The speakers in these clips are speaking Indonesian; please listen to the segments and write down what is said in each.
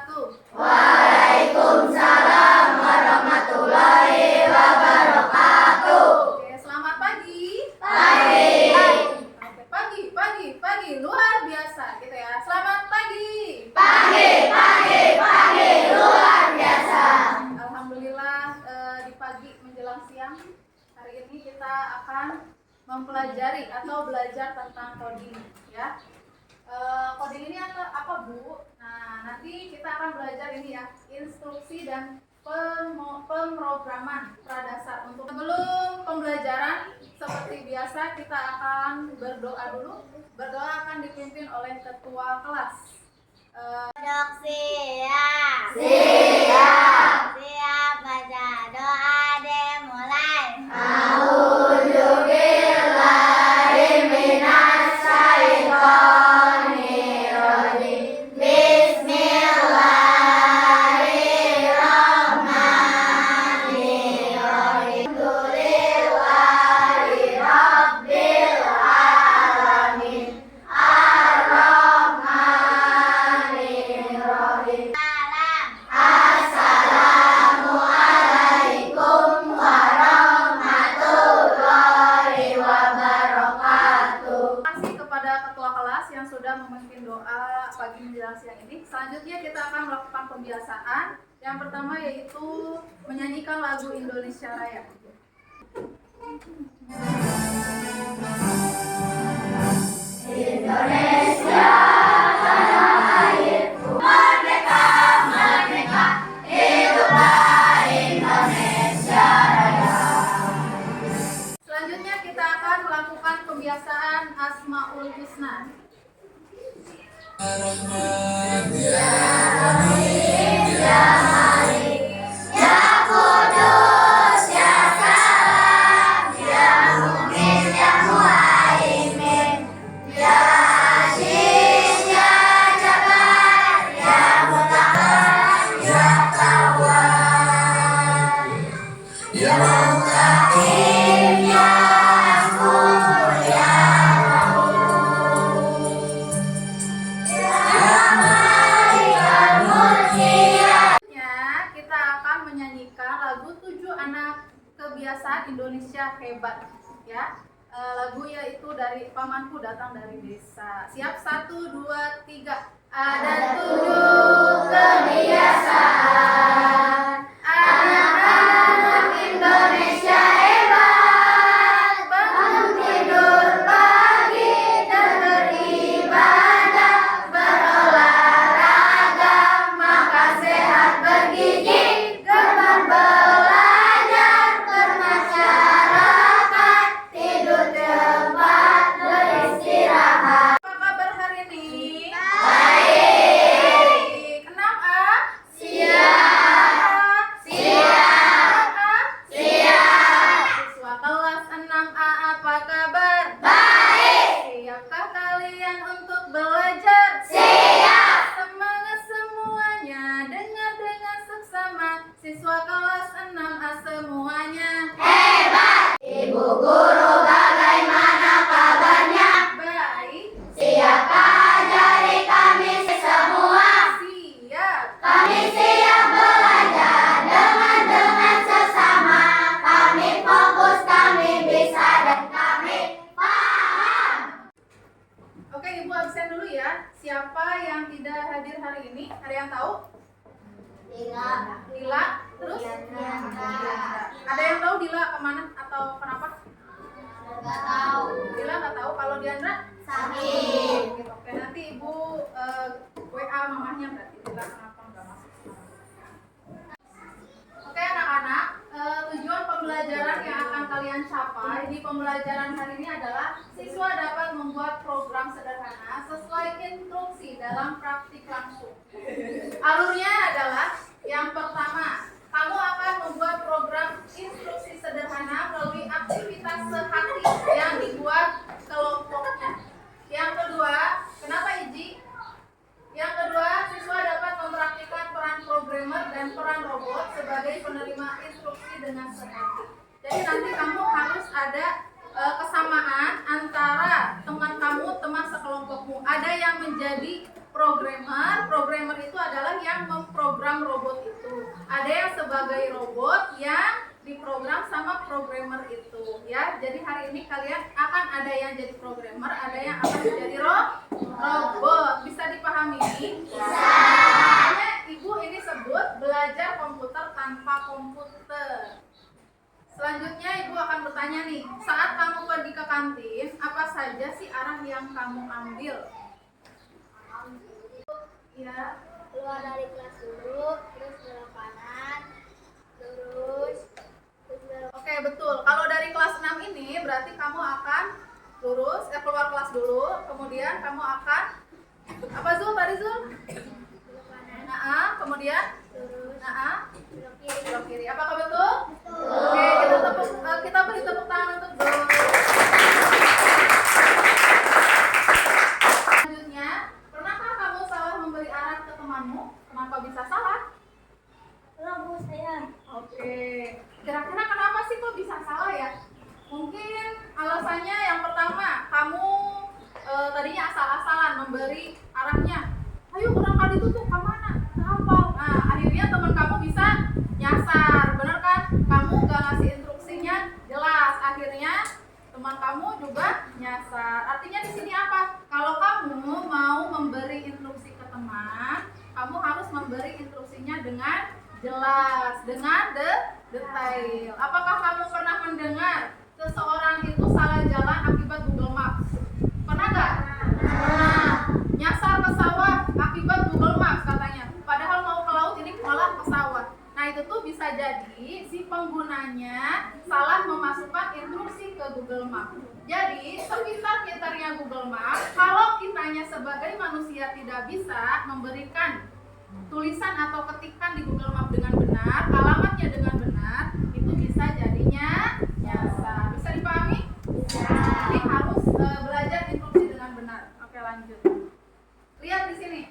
wabarakatuh. Waalaikumsalam warahmatullahi wabarakatuh. Oke, selamat pagi. Pagi. Oke, pagi, luar biasa gitu ya. Selamat pagi. Pagi, luar biasa. Alhamdulillah di pagi menjelang siang hari ini kita akan mempelajari atau belajar tentang coding ya. Coding ini apa Bu? Nah, nanti kita akan belajar ini ya, instruksi dan pemrograman pradasar. Untuk sebelum pembelajaran seperti biasa kita akan berdoa dulu. Berdoa akan dipimpin oleh ketua kelas. Dok siap. Siap baca doa dimulai. A'udzubillahi minasyaitonirrajim. Bismillahirrahmanirrahim. Alhamdulillahi rabbil alamin. Ar-Rahmanirrahim. Salam. Assalamualaikum warahmatullahi wabarakatuh. Terima kasih kepada ketua kelas yang sudah memimpin doa pagi menjelang siang ini. Selanjutnya kita akan melakukan pembiasaan. Yang pertama yaitu menyanyikan lagu Indonesia Raya. Indonesia tanah airku, merdeka, merdeka, hiduplah Indonesia Raya. Selanjutnya kita akan melakukan pembiasaan Asmaul Husna. Ya Kudus, ya Salam, ya Mu'min, ya Muhaimin, ya Aziz, ya Jabbar, ya Mutahhar, ya Tawwab, ya Muqtadim, ya Afuw, ya Selanjutnya kita akan menyanyikan lagu 7 Anak Kebiasaan Indonesia Hebat ya. Lagu yaitu dari Pamanku Datang dari Desa. Siap, 1, 2, 3. Ada 7 kebiasaan anak-anak Indonesia hebat. Bangun tidur pagi dan beribadah, berolahraga, makan sehat bergizi, gemar belajar, bermasyarakat, tidur cepat, beristirahat. Apa kabar hari ini? Baik. 6A? Siap. Siap. 6A? Siap. Siswa kelas 6A apa kabar? Baik. Siapkah kalian untuk belajar? Siap. Semangat semuanya, dengar dengan seksama. Siswa kelas 6A semuanya. Hebat. Ibu guru bagaimana kabarnya? Baik. Siapkah ajari kami semua? Siap. Kami siap belajar dengan sesama. Kami fokus, kami bisa, dan kami paham. Oke, Ibu absen dulu ya. Siapa yang tidak hadir hari ini? Ada yang tahu? Dila. Terus? Diandra. Ada yang tahu Dila kemana atau kenapa? Nggak tahu. Dila nggak tahu. Kalau Diandra? Sakit. Oke, nanti Ibu WA mamahnya berarti Dila kenapa nggak masuk sekarang. Oke anak-anak, tujuan pembelajaran yang akan kalian capai di pembelajaran hari ini adalah siswa dapat membuat program sederhana sesuai instruksi dalam praktik langsung. Alurnya adalah yang pertama, kamu akan membuat program instruksi sederhana melalui aktivitas sehari yang dibuat kelompoknya. Yang kedua, kenapa Iji? Yang kedua, siswa dapat mempraktikkan peran programmer dan peran robot sebagai penerima instruksi dengan sehati. Jadi nanti kamu harus ada kesamaan antara teman kamu, teman sekelompokmu. Ada yang menjadi programmer programmer itu adalah yang memprogram robot itu. Ada yang sebagai robot yang diprogram sama programmer itu, ya. Jadi hari ini kalian akan ada yang jadi programmer, ada yang akan jadi robot. Bisa dipahami? Bisa. Makanya Ibu ini sebut belajar komputer tanpa komputer. Selanjutnya Ibu akan bertanya nih, saat kamu pergi ke kantin, apa saja sih arah yang kamu ambil? Ya, Keluar dari kelas dulu, terus belok kanan, terus belok. oke, betul. Kalau dari kelas 6 ini berarti kamu akan lurus, keluar kelas dulu, kemudian kamu akan apa Zul? Tadi Zul? Belok kanan, Nah, kemudian terus nah, belok kiri. belok kiri. Apakah betul? Oke, kita beri tepuk tangan untuk Zul. Selanjutnya, pernahkah kamu salah memberi arah ke temanmu? Kenapa bisa salah? Belok saya. Oke, kira-kira kenapa sih kok bisa salah ya? Mungkin alasannya yang pertama, kamu tadinya asal-asalan memberi arahnya. Ayo berangkat itu tuh kemana? Apa? Nah, akhirnya teman kamu bisa nyasar, bener kan? Kamu gak ngasih instruksinya jelas, akhirnya teman kamu juga nyasar. Artinya di sini apa? Kalau kamu mau memberi instruksi ke teman, kamu harus memberi instruksinya dengan jelas, dengan detail. Apakah kamu pernah mendengar seseorang itu salah jalan akibat Google Maps? Pernah nggak? Pernah. Nyasar ke sawah akibat Google Maps katanya. Padahal mau ke laut, ini malah ke sawah. Nah itu tuh bisa jadi si penggunanya salah memasukkan instruksi ke Google Maps. Jadi sepintar-pintarnya Google Maps, kalau kitanya sebagai manusia tidak bisa memberikan tulisan atau ketikan di Google Maps dengan benar, alamatnya dengan benar, itu bisa jadinya nyasar. Bisa dipahami? Bisa. Jadi harus belajar instruksi dengan benar. Oke, lanjut. Lihat di sini.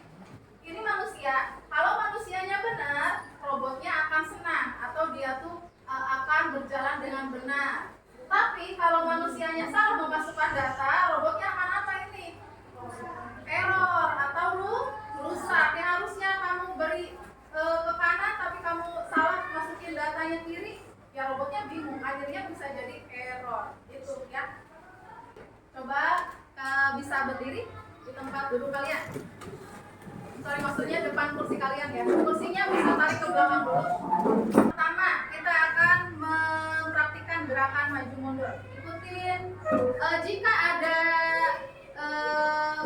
Ini manusia. Kalau manusianya benar, robotnya akan senang atau dia tuh akan berjalan dengan benar. Tapi kalau manusianya salah memasukkan data, robotnya akan apa ini? Error atau rusak. Yang harusnya kamu beri ke kanan tapi kamu salah masukin datanya kiri, ya robotnya bingung, akhirnya bisa jadi error. Itu ya. Coba bisa berdiri di tempat duduk kalian. Sorry, maksudnya depan kursi kalian ya. Kursinya bisa tarik ke belakang dulu. Pertama, kita akan mempraktikkan gerakan maju mundur. Ikutin. Jika ada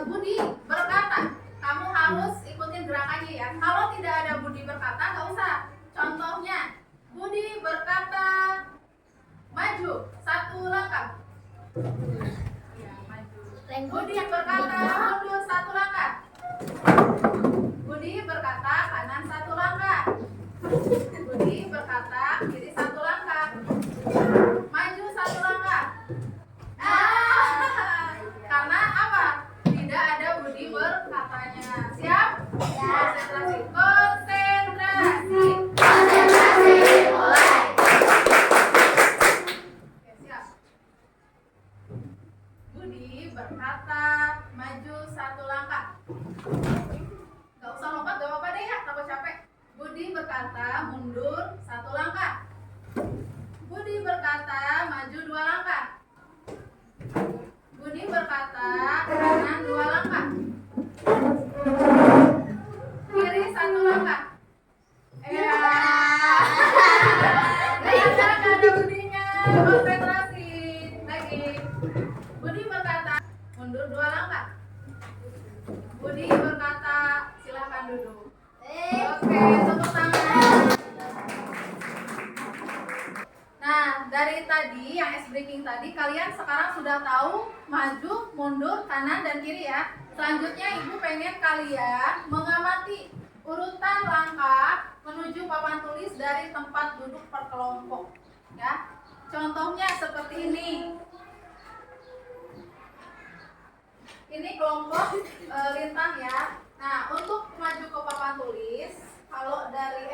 Budi berkata, kamu harus ikutin gerakannya ya. Kalau tidak ada Budi berkata, nggak usah. Contohnya, Budi berkata maju 1 langkah. Ya, maju. Budi berkata mundur 1 langkah. Budi berkata kanan 1 langkah. Budi berkata kiri 1 langkah. Maju 1 langkah. Karena apa? Tidak ada Budi berkatanya. Siap? Konsentrasi. Konsentrasi. Konsentrasi mulai. Oke, siap. Budi berkata maju 1 langkah. Gak usah lompat, gak apa-apa deh ya, takut capek. Budi berkata mundur 1 langkah. Budi berkata maju 2 langkah. Budi berkata kanan 2 langkah. Kiri 1 langkah. Ternyata gak ada Budinya. Konsentrasi. Lagi. Budi berkata mundur 2 langkah. Budi berkata silahkan duduk. Oke, tepuk tangan. Nah, dari tadi yang ice breaking tadi, kalian sekarang sudah tahu maju, mundur, kanan dan kiri ya. Selanjutnya Ibu pengen kalian mengamati urutan langkah menuju papan tulis dari tempat duduk per kelompok ya. Contohnya seperti ini. Ini kelompok lintang ya. Nah, untuk maju ke papan tulis, kalau dari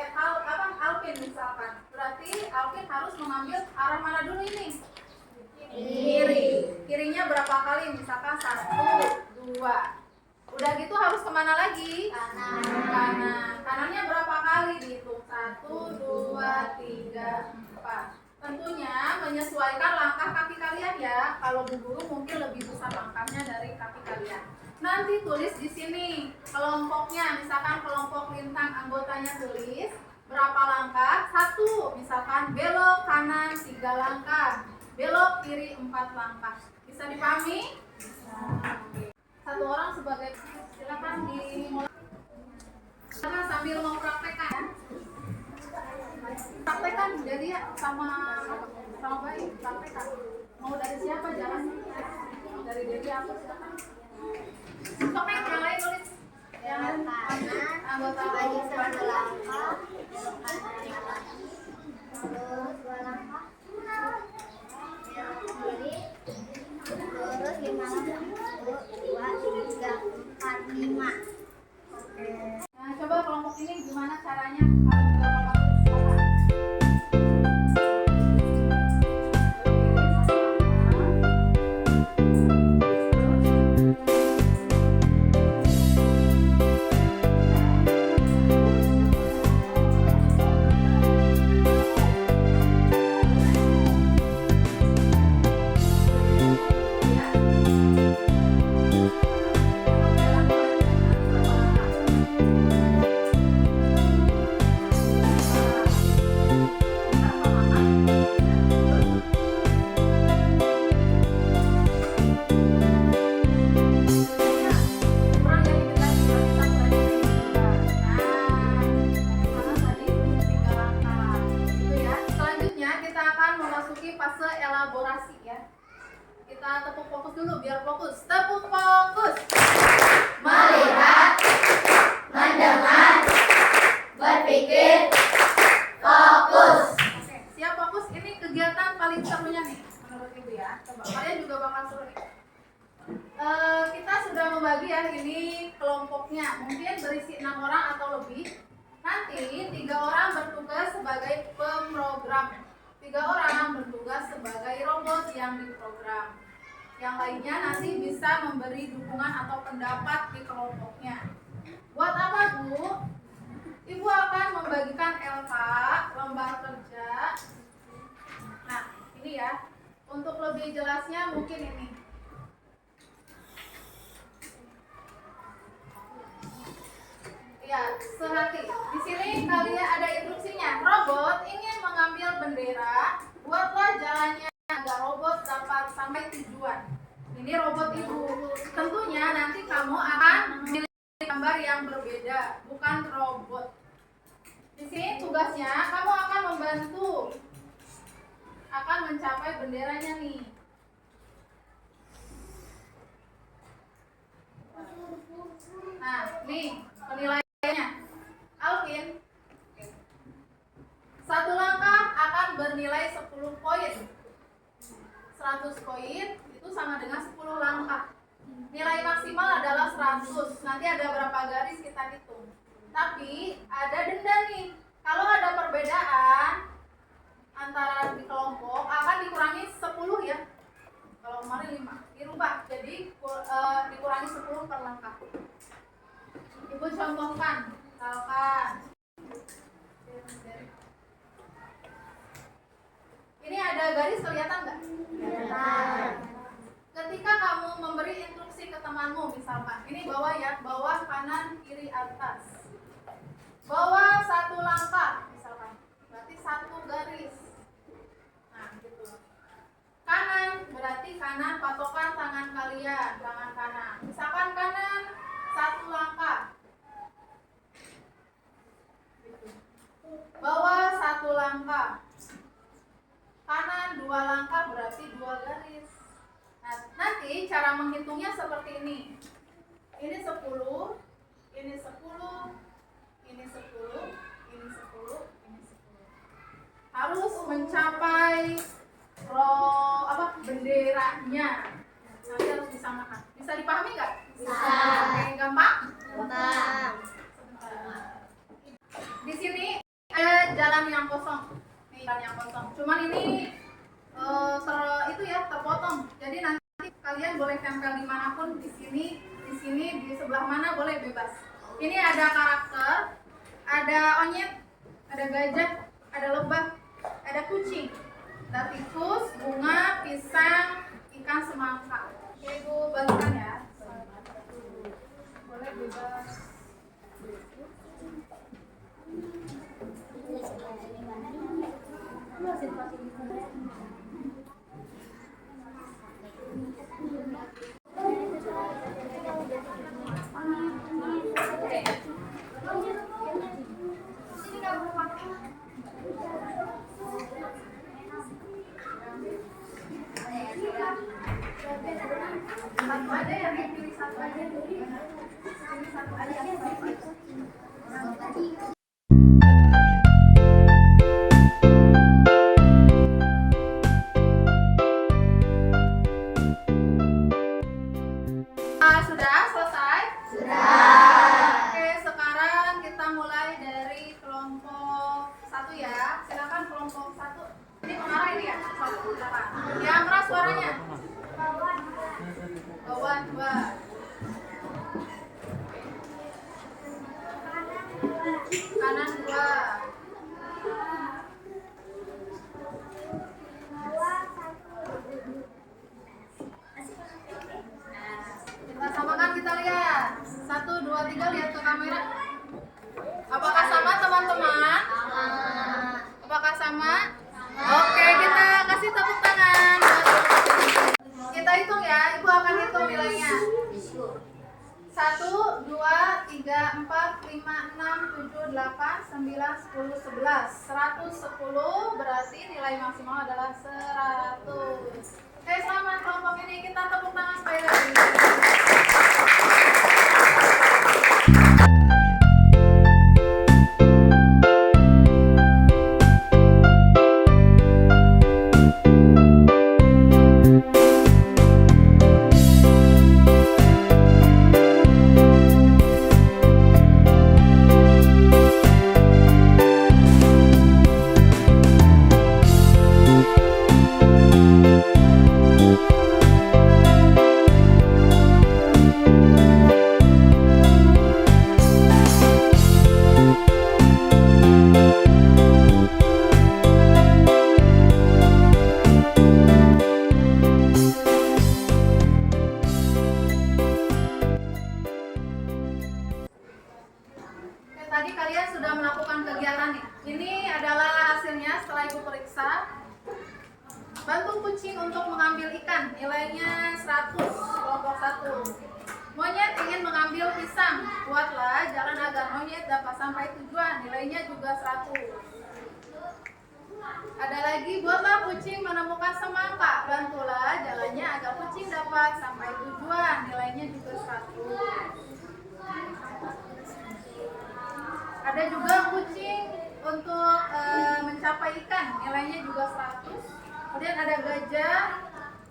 Alvin misalkan, berarti Alvin harus mengambil arah mana dulu ini? Kiri. Kirinya berapa kali? Misalkan 1, 2. Udah gitu harus kemana lagi? Kanan. Kanan. Kanannya berapa kali dihitung? 1, 2, 3, 4. Tentunya menyesuaikan langkah kaki kalian ya. Kalau Bu Guru mungkin lebih besar langkahnya dari kaki kalian. Nanti tulis di sini kelompoknya. Misalkan kelompok lintang anggotanya tulis berapa langkah? 1, misalkan belok kanan 3 langkah, belok kiri 4 langkah. Bisa dipahami? Bisa. Satu orang sebagai, silakan dimulai. Silakan sambil mau praktekkan. Praktekkan, jadi ya sama baik praktekkan. Mau dari siapa jalannya? Dari Dewi apa silakan? Komen yang lain tulis. Yang Kanan. anggota Bagi 1 kelompok. langkah. Belok kanan 2 langkah. Terus 2 langkah. Belok kiri. Terus 5 langkah. 1, 2, 3, 4, 5. Nah, coba kelompok ini gimana caranya? Harus berapa langkah? Selanjutnya kita akan memasuki fase elaborasi ya. Kita tepuk fokus dulu biar fokus. Tepuk fokus. Melihat, mendengar, berpikir, fokus. Oke, siap fokus. Ini kegiatan paling serunya nih menurut Ibu ya. Coba kalian juga bakal seru nih. Kita sudah membagi ya ini kelompoknya. Mungkin berisi 6 orang atau lebih. Nanti 3 orang bertugas sebagai pemrogram. 3 orang bertugas sebagai robot yang diprogram. Yang lainnya nanti bisa memberi dukungan atau pendapat di kelompoknya. Buat apa, Bu? Ibu akan membagikan LK, lembar kerja. Nah, ini ya. Untuk lebih jelasnya mungkin ini. Ya, sehati. Di sini kalian ada instruksinya. Robot ingin mengambil bendera, buatlah jalannya agar robot dapat sampai tujuan. Ini robot Ibu. Tentunya nanti kamu akan memilih gambar yang berbeda, bukan robot. Di sini tugasnya kamu akan membantu akan mencapai benderanya nih. Nah, nih penilaiannya. Alvin, 1 langkah akan bernilai 10 poin. 100 poin itu sama dengan 10 langkah. Nilai maksimal adalah 100. Nanti ada berapa garis kita hitung. Tapi ada denda nih. Kalau ada perbedaan antara di kelompok akan dikurangi 10 ya. Kalau kemarin 5 dirubah jadi dikurangi 10 per langkah. Ibu contohkan, misalkan ini ada garis kelihatan nggak? Kelihatan. Ketika kamu memberi instruksi ke temanmu, misalkan ini bawah ya, bawah kanan kiri atas, bawah 1 langkah, misalkan, berarti 1 garis. Nah, gitu. Kanan berarti kanan patokan tangan kalian, tangan kanan. Misalkan kanan 1 langkah. Bawah 1 langkah. Kanan 2 langkah berarti 2 garis. Nah, nanti cara menghitungnya seperti ini. Ini 10, ini 10, ini 10, ini 10, ini 10. Harus mencapai benderanya. Nanti harus disamakan. Bisa dipahami nggak? Bisa. Oke, gampang? Gampang. Di sini ada jalan yang kosong. Nih, jalan yang kosong. Cuman ini terpotong. Jadi nanti kalian boleh tempel dimanapun di sini di sebelah mana boleh bebas. Ini ada karakter, ada onyet, ada gajah, ada lebah, ada kucing, ada tikus, bunga, pisang, ikan semangka. Oke, Ibu bagikan ya. Boleh bebas. Satu aja ya, pilih satu aja. Pilih satu aja. Sudah selesai? Sudah. Oke, sekarang kita mulai dari kelompok 1 ya. Silakan kelompok 1. Ini pengarah ini ya? Silakan. Yang keras suaranya. Bawah 2. Kanan 2. Kita samakan, kita lihat. 1, 2, 3, lihat ke kamera. Apakah sama teman-teman? Apakah sama? Oke, kita kasih tepuk tangan. Kita hitung ya, Ibu akan hitung nilainya. 1, 2, 3, 4, 5, 6, 7, 8, 9, 10, 11. 110 berarti nilai maksimal adalah 100. Oke, selamat kelompok ini. Kita tepuk tangan sekali lagi. Tadi kalian sudah melakukan kegiatan nih. Ini adalah hasilnya setelah Ibu periksa. Bantu kucing untuk mengambil ikan, nilainya 100, kelompok 1. Monyet ingin mengambil pisang, buatlah jalan agar monyet dapat sampai tujuan, nilainya juga 100. Ada lagi, buatlah kucing menemukan semangka, bantulah jalannya agar kucing dapat sampai tujuan, nilainya juga 100. Ada juga kucing untuk mencapai ikan, nilainya juga 100. Kemudian ada gajah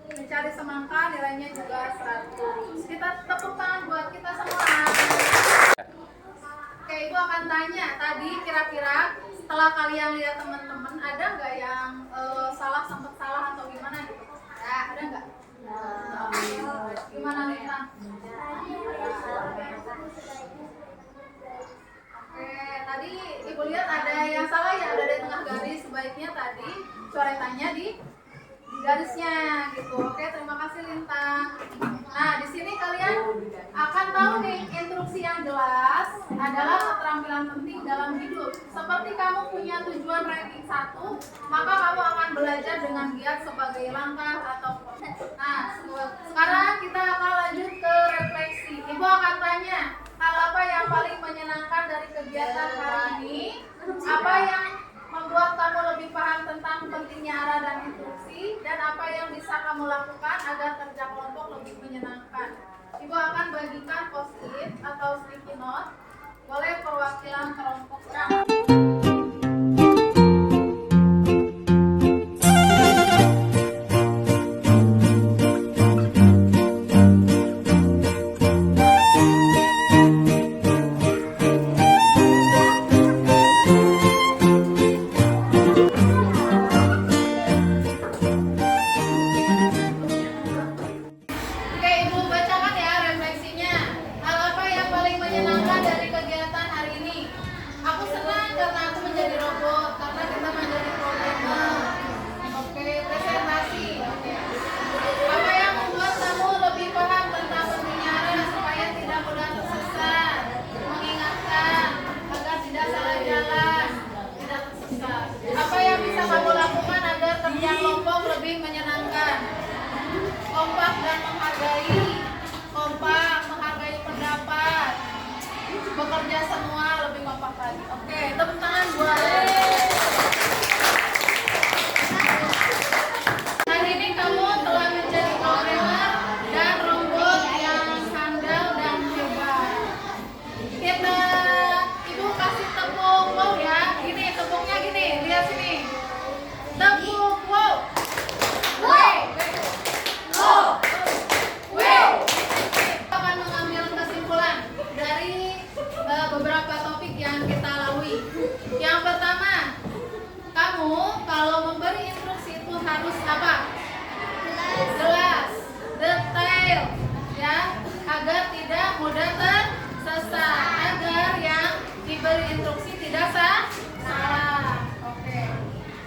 mencari semangka, nilainya juga 100. Kita tepuk tangan buat kita semua. Oke, Ibu akan tanya tadi kira-kira setelah kalian lihat teman-teman ada nggak yang sempat salah atau gimana gitu? Ya, ada nggak? Gimana Lina? Oke, tadi Ibu lihat ada yang salah ya, ada di tengah garis. Sebaiknya tadi coretannya di garisnya gitu. Oke, terima kasih Lintang. Nah, di sini kalian akan tahu nih instruksi yang jelas adalah keterampilan penting dalam hidup. Seperti kamu punya tujuan ranking 1, maka kamu akan belajar dengan giat sebagai langkah atau proses. Nah, sekarang kita akan lanjut ke refleksi. Ibu akan tanya, hal apa yang paling menyenangkan dari kegiatan hari ini? Apa yang membuat kamu lebih paham tentang pentingnya arah dan instruksi, dan apa yang bisa kamu lakukan agar kerja kelompok lebih menyenangkan. Ibu akan bagikan post-it atau sticky note. Boleh perwakilan kelompok. Hal kerja semua lebih kompak lagi. Oke, tepuk tangan buat. Hari ini kamu telah menjadi programmer dan robot yang handal dan hebat. Kita, Ibu kasih tepuk wow ya. Gini, tepuknya gini, lihat sini. Tepuk wow. Wow. Akan mengambil kesimpulan dari beberapa topik yang kita lalui. Yang pertama, kamu kalau memberi instruksi itu harus apa? Jelas, detail, ya, agar tidak mudah tersesat, agar yang diberi instruksi tidak salah. Oke.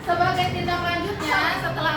Sebagai tindak lanjutnya, setelah